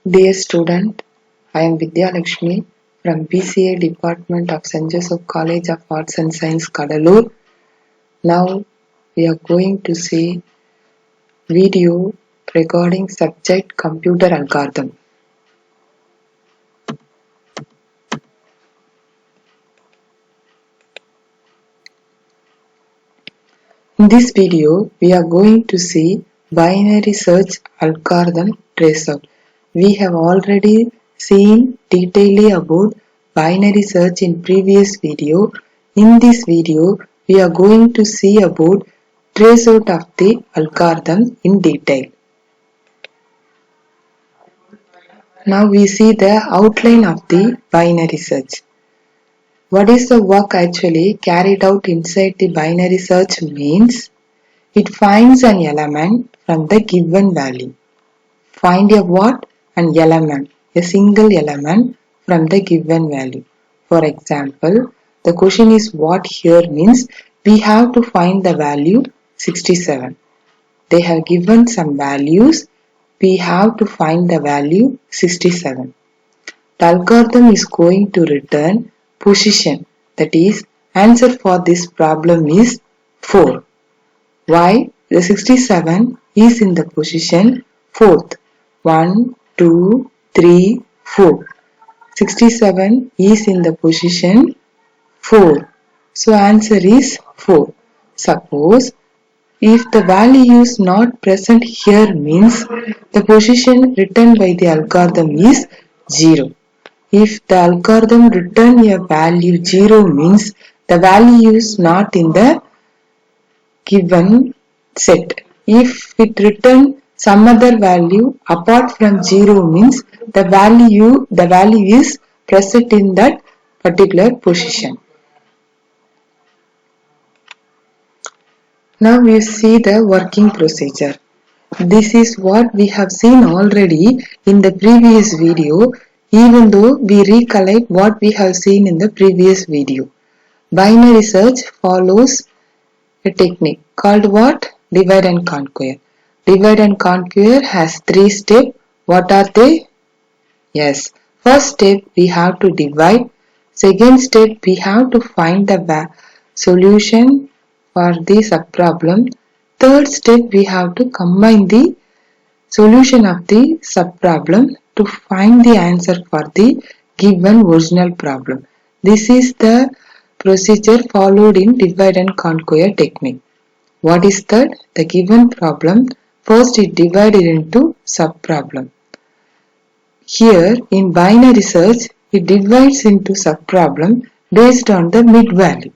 Dear student, I am Vidya Lakshmi from BCA Department of St. Joseph College of Arts and Science, Kadalur. Now we are going to see video regarding subject computer algorithm. In this video, we are going to see binary search algorithm traceout. We have already seen detailedly about binary search in previous video. In this video, we are going to see about traceout of the algorithm in detail. Now we see the outline of the binary search. What is the work actually carried out inside the binary search means? It finds an element from the given value. Find a what? An element, a single element from the given value. For example, the question is what here means we have to find the value 67. They have given some values. We have to find the value 67. The algorithm is going to return position, that is, answer for this problem is 4. Why? The 67 is in the position 4th. 1, 2, 3, 4. 67 is in the position 4. So answer is 4. Suppose if the value is not present here means the position returned by the algorithm is 0. If the algorithm return a value 0 means the value is not in the given set. If it return some other value apart from 0 means the value is present in that particular position. Now we see the working procedure. This is what we have seen already in the previous video, even though we recollect what we have seen in the previous video. Binary search follows a technique called what? Divide and conquer. Divide and conquer has 3 steps. What are they? Yes. First step we have to divide. Second step we have to find the solution for the subproblem. Third step we have to combine the solution of the subproblem to find the answer for the given original problem. This is the procedure followed in divide and conquer technique. What is that? The given problem, first it divided into subproblem. Here in binary search, it divides into subproblem based on the mid value.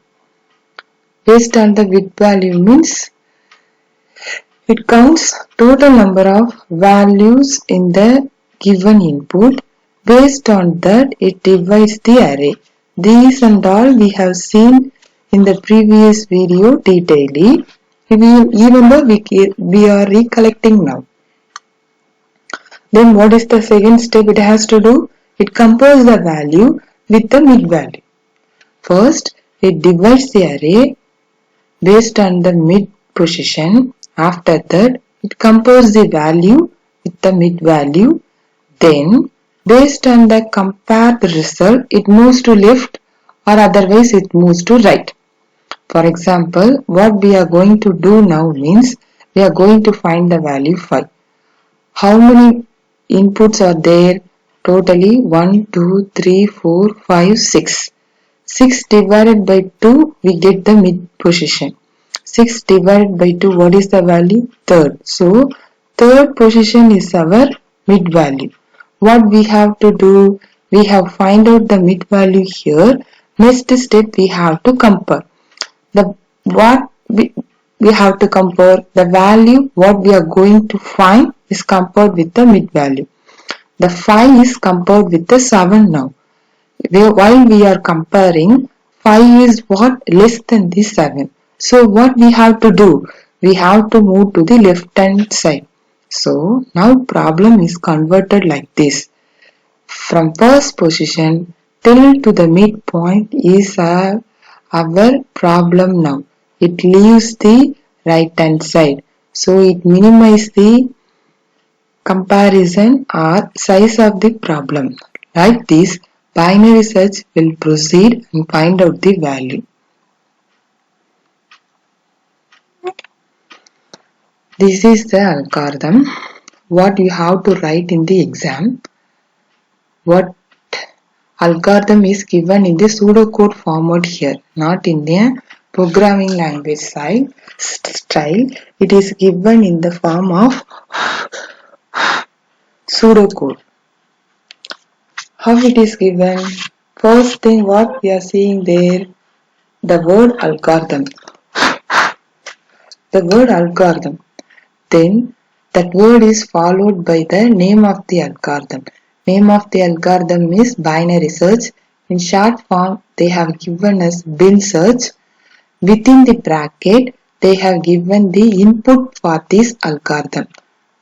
Based on the mid value means it counts total number of values in the given input. Based on that, it divides the array. These and all we have seen in the previous video detailedly, even though we are recollecting now. Then what is the second step it has to do? It compares the value with the mid value. First, it divides the array based on the mid position. After that, it compares the value with the mid value. Then, based on the compared result, it moves to left or otherwise it moves to right. For example, what we are going to do now means we are going to find the value 5. How many inputs are there? Totally 1, 2, 3, 4, 5, 6. 6 divided by 2, we get the mid position. 6 divided by 2, what is the value? Third. So, third position is our mid value. What we have to do? We have find out the mid value here. Next step we have to compare. We have to compare the value what we are going to find is compared with the mid value. The 5 is compared with the 7 now. While we are comparing, 5 is what? Less than the 7. So what we have to do? We have to move to the left hand side. So now problem is converted like this. From first position till to the midpoint is our problem now. It leaves the right hand side. So it minimizes the comparison or size of the problem. Like this, binary search will proceed and find out the value. This is the algorithm. What you have to write in the exam. What algorithm is given in the pseudocode format here, not in the programming language style. It is given in the form of pseudocode. How it is given? First thing what we are seeing there, the word algorithm. The word algorithm. Then that word is followed by the name of the algorithm. Name of the algorithm is binary search. In short form, they have given us bin search. Within the bracket, they have given the input for this algorithm.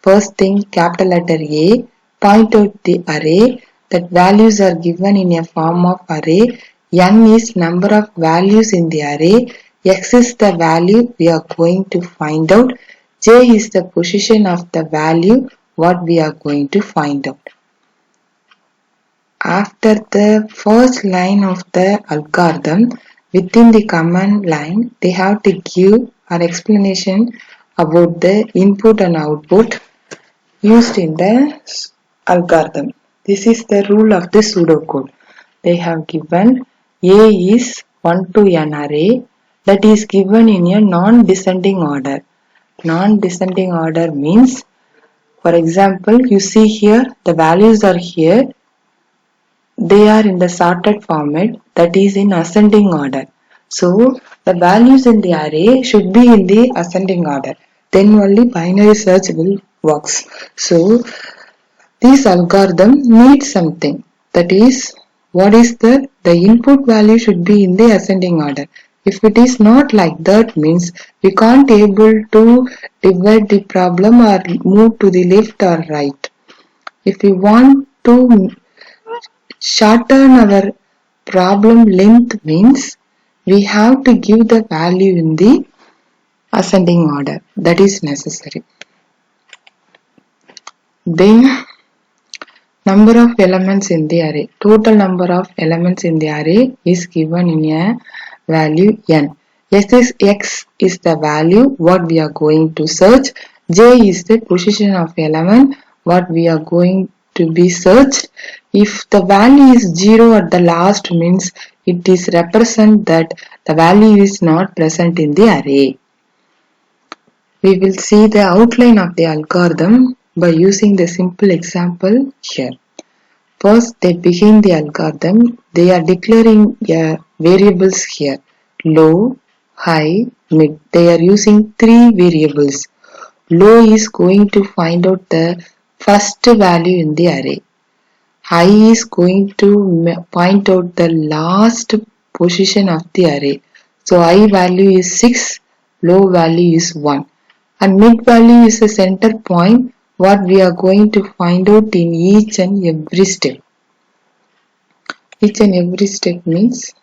First thing, capital letter A, point out the array. That values are given in a form of array. N is number of values in the array. X is the value we are going to find out. J is the position of the value what we are going to find out. After the first line of the algorithm, within the command line, they have to give an explanation about the input and output used in the algorithm. This is the rule of the pseudocode. They have given A is 1 to n array that is given in a non-descending order. Non-descending order means, for example, you see here the values are here. They are in the sorted format, that is in ascending order. So the values in the array should be in the ascending order. Then only binary search will works. So this algorithm needs something, that is, what is the input value should be in the ascending order. If it is not like that, means we can't able to divide the problem or move to the left or right. If we want to shorten our problem length, means we have to give the value in the ascending order. That is necessary. Then number of elements in the array. Total number of elements in the array is given in a value n. X is the value what we are going to search. J is the position of element what we are going to be searched. If the value is 0 at the last, means it is represent that the value is not present in the array. We will see the outline of the algorithm by using the simple example here. First, they begin the algorithm. They are declaring variables here, low, high, mid. They are using 3 variables. Low is going to find out the first value in the array. High is going to point out the last position of the array. So high value is 6, low value is 1. And mid value is a center point what we are going to find out in each and every step. Each and every step means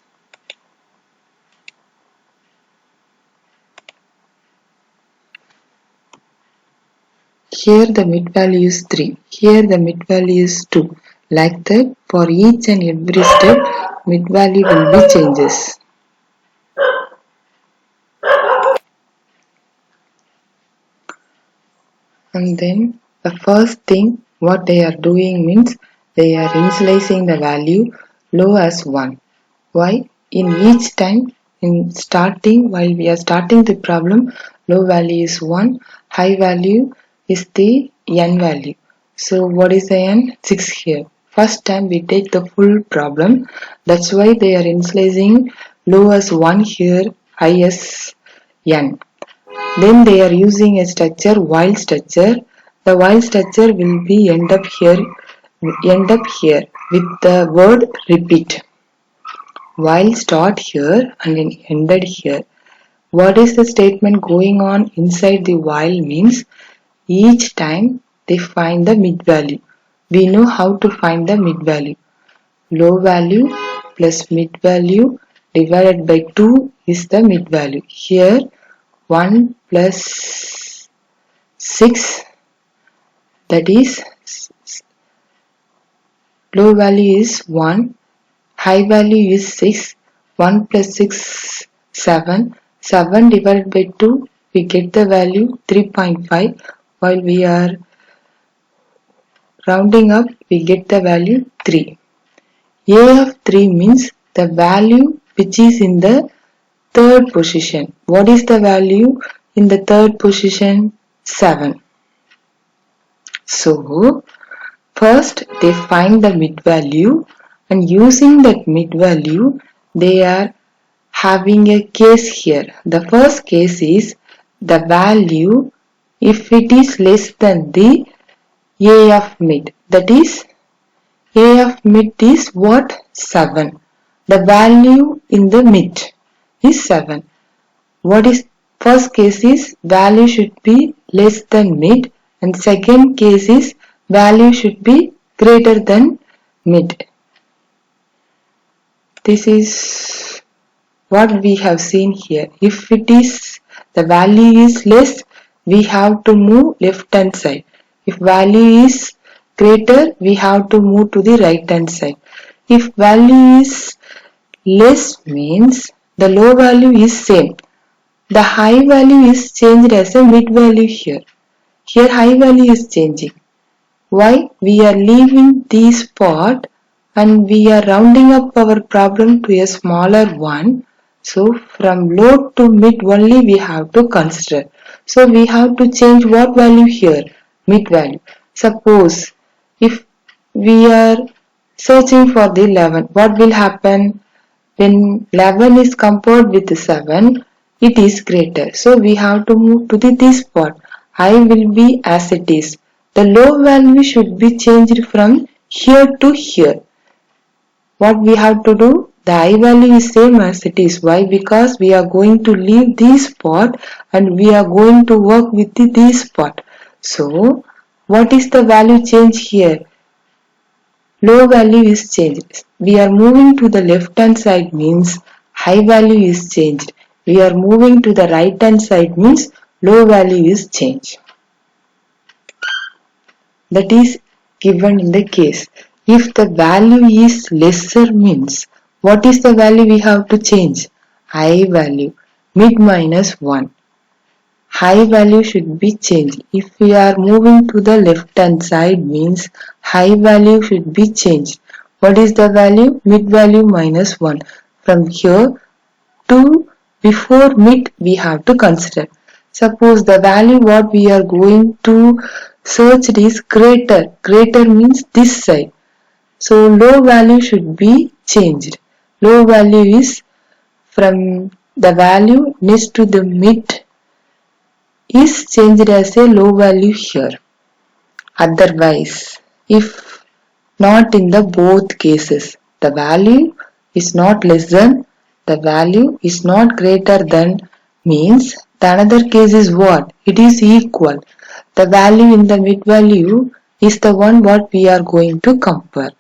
here the mid value is 3, here the mid value is 2. Like that, for each and every step, mid value will be changes. And then the first thing what they are doing means they are initializing the value low as 1. Why? In each time in starting, while we are starting the problem, low value is 1, high value is the n value. So what is the n? 6 here. First time we take the full problem. That's why they are initializing low as 1 here, high as n. Then they are using a structure, while structure. The while structure will be end up here with the word repeat. While start here and then ended here. What is the statement going on inside the while means each time they find the mid value. We know how to find the mid value. Low value plus mid value divided by 2 is the mid value. Here 1 plus 6, that is low value is 1, high value is 6, 1 plus 6 7, 7 divided by 2 we get the value 3.5, while we are rounding up we get the value 3. A of 3 means the value which is in the third position. What is the value in the third position? 7. So, first they find the mid value, and using that mid value they are having a case here. The first case is the value if it is less than the A of mid. That is A of mid is what? 7. The value in the mid is 7. What is first case is value should be less than mid, and second case is value should be greater than mid. This is what we have seen here. If it is the value is less, we have to move left hand side. If value is greater, we have to move to the right hand side. If value is less means the low value is same. The high value is changed as a mid value here. Here high value is changing. Why? We are leaving this part and we are rounding up our problem to a smaller one. So from low to mid only we have to consider. So we have to change what value here? Mid value. Suppose if we are searching for the 11, what will happen? When 11 is compared with 7, it is greater. So we have to move to this part. I will be as it is. The low value should be changed from here to here. What we have to do? The I value is same as it is. Why? Because we are going to leave this part and we are going to work with this part. So, what is the value change here? Low value is changed. We are moving to the left hand side means high value is changed. We are moving to the right hand side means low value is changed. That is given in the case. If the value is lesser means what is the value we have to change? High value. Mid minus 1. High value should be changed. If we are moving to the left hand side means high value should be changed. What is the value? Mid value minus 1. From here to before mid we have to consider. Suppose the value what we are going to search is greater. Greater means this side. So low value should be changed. Low value is from the value next to the mid is changed as a low value here. Otherwise, if not in the both cases, the value is not less than, the value is not greater than means the another case is what? It is equal. The value in the mid value is the one what we are going to compare.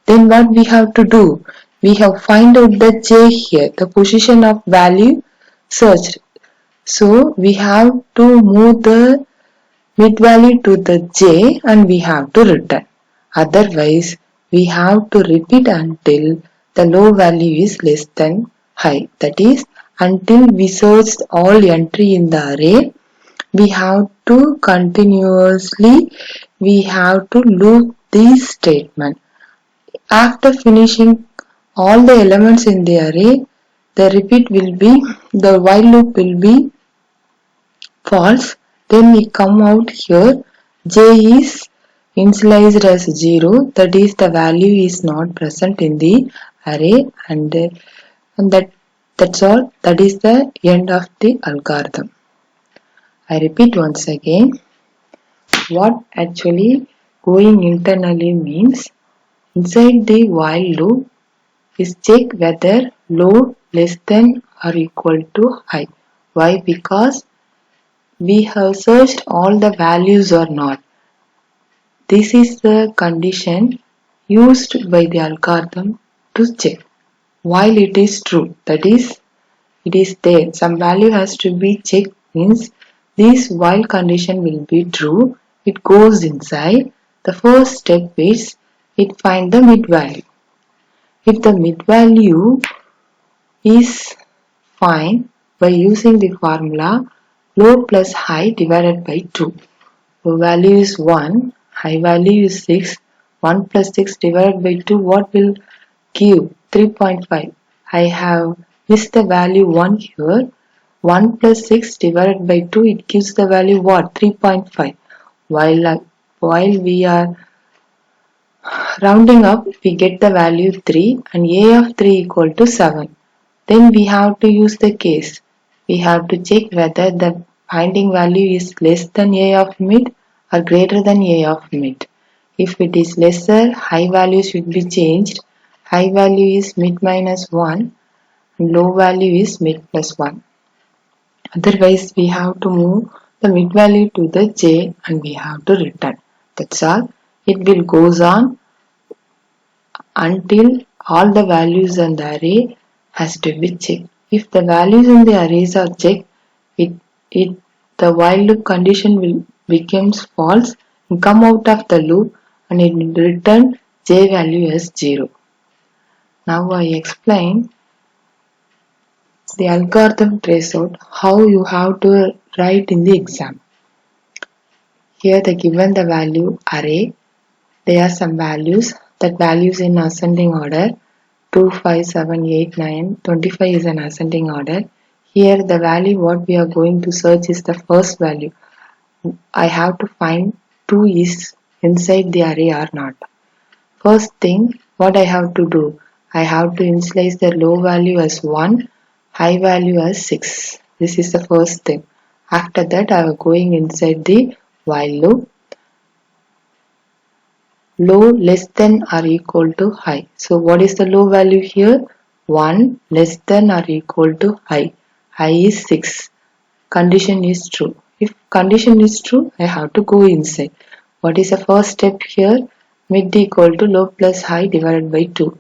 Then what we have to do? We have find out the j here, the position of value searched. So we have to move the mid value to the j and we have to return. Otherwise, we have to repeat until the low value is less than high. That is, until we searched all entry in the array, we have to continuously, we have to loop this statement. After finishing all the elements in the array, the repeat will be, the while loop will be false. Then we come out here, j is initialized as 0, that is the value is not present in the array, and that's all. That is the end of the algorithm. I repeat once again, what actually going internally means, inside the while loop is check whether low less than or equal to high. Why? Because we have searched all the values or not. This is the condition used by the algorithm to check. While it is true, that is, it is there, some value has to be checked means this while condition will be true it goes inside. The first step is it find the mid value. If the mid value is find by using the formula low plus high divided by 2. Low value is 1, high value is 6. 1 plus 6 divided by 2, what will give? 3.5. I have missed the value 1 here. 1 plus 6 divided by 2, it gives the value what? 3.5. While we are rounding up, we get the value 3 and a of 3 equal to 7. Then we have to use the case. We have to check whether the finding value is less than a of mid or greater than a of mid. If it is lesser, high value should be changed. High value is mid minus 1 and low value is mid plus 1. Otherwise, we have to move the mid value to the j and we have to return. That's all. It will goes on until all the values in the array has to be checked. If the values in the arrays are checked, the while loop condition will becomes false and come out of the loop and it will return j value as 0. Now I explain the algorithm trace out how you have to write in the exam. Here they given the value array. There are some values. That values in ascending order. 2, 5, 7, 8, 9, 25 is an ascending order. Here the value what we are going to search is the first value. I have to find 2 is inside the array or not. First thing what I have to do, I have to initialize the low value as 1, high value as 6. This is the first thing. After that I am going inside the while loop. Low less than or equal to high. So what is the low value here? 1 less than or equal to high. High is 6. Condition is true. If condition is true, I have to go inside. What is the first step here? Mid equal to low plus high divided by 2.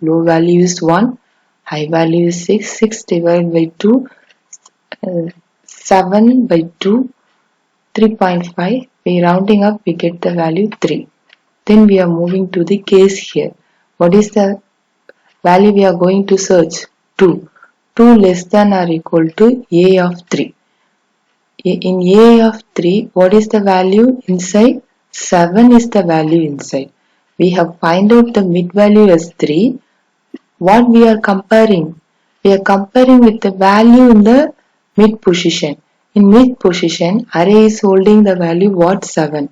Low value is 1. High value is 6. 6 divided by 2. 7 by 2. 3.5. We rounding up, we get the value 3. Then we are moving to the case here. What is the value we are going to search? 2. 2 less than or equal to a of 3. In a of 3, what is the value inside? 7 is the value inside. We have find out the mid value as 3. What we are comparing? We are comparing with the value in the mid position. In mid position, array is holding the value what? 7.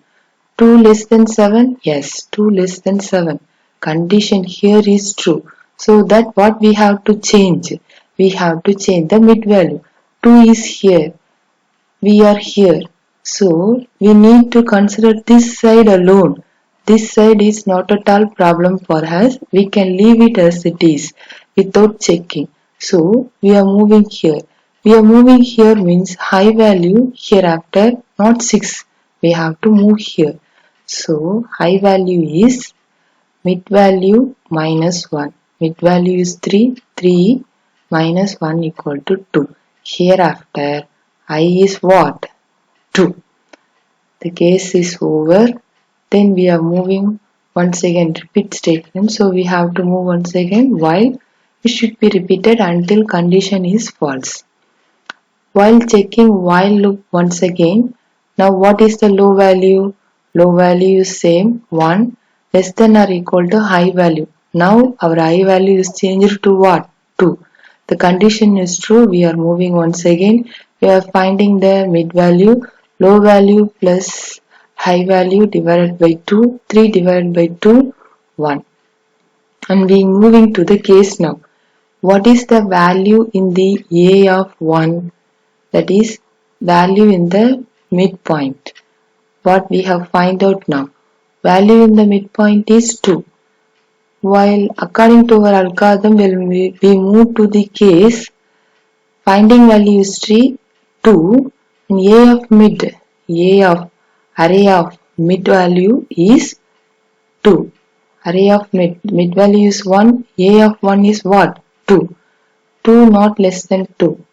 2 less than 7? Yes, 2 less than 7. Condition here is true. So that what we have to change? We have to change the mid value. 2 is here. We are here. So we need to consider this side alone. This side is not at all problem for us. We can leave it as it is without checking. So we are moving here. We are moving here means high value hereafter not 6. We have to move here. So high value is mid value minus 1. Mid value is 3. 3 minus 1 equal to 2. Hereafter I is what? 2. The case is over. Then we are moving once again repeat statement. So we have to move once again while it should be repeated until condition is false. While checking while loop once again. Now what is the low value? Low value is same 1 less than or equal to high value. Now our high value is changed to what? 2. The condition is true. We are moving once again. We are finding the mid value. Low value plus high value divided by 2. 3 divided by 2. 1. And we are moving to the case now. What is the value in the a of 1? That is value in the midpoint. What we have find out now. Value in the midpoint is 2. While according to our algorithm when we move to the case finding value is 3, 2 and a of mid, a of array of mid value is 2. Array of mid value is 1, a of 1 is what? 2. 2 not less than 2.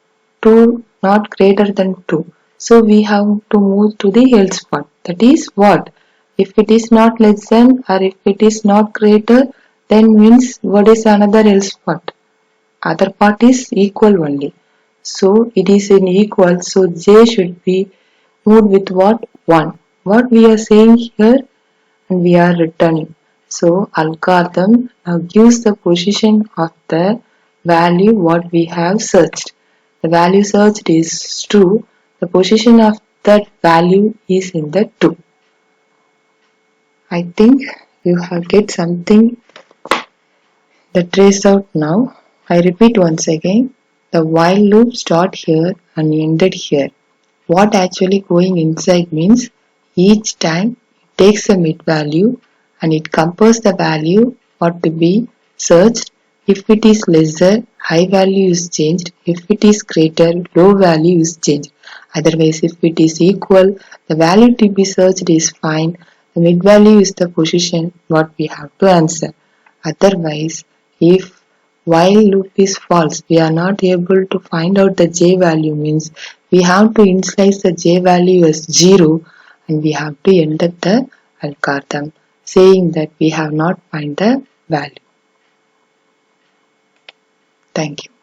2 not greater than 2. So we have to move to the else part. That is what? If it is not less than or if it is not greater, then means what is another else what? Other part is equal only. So it is in equal, so J should be moved with what? 1. What we are saying here and we are returning. So algorithm now gives the position of the value what we have searched. The value searched is true. The position of that value is in the 2. I think you have get something that traced out now. I repeat once again. The while loop start here and ended here. What actually going inside means each time it takes a mid value and it compares the value what to be searched. If it is lesser, high value is changed. If it is greater, low value is changed. Otherwise, if it is equal, the value to be searched is fine. The mid value is the position what we have to answer. Otherwise, if while loop is false, we are not able to find out the j value means we have to initialize the j value as 0 and we have to enter the algorithm saying that we have not find the value. Thank you.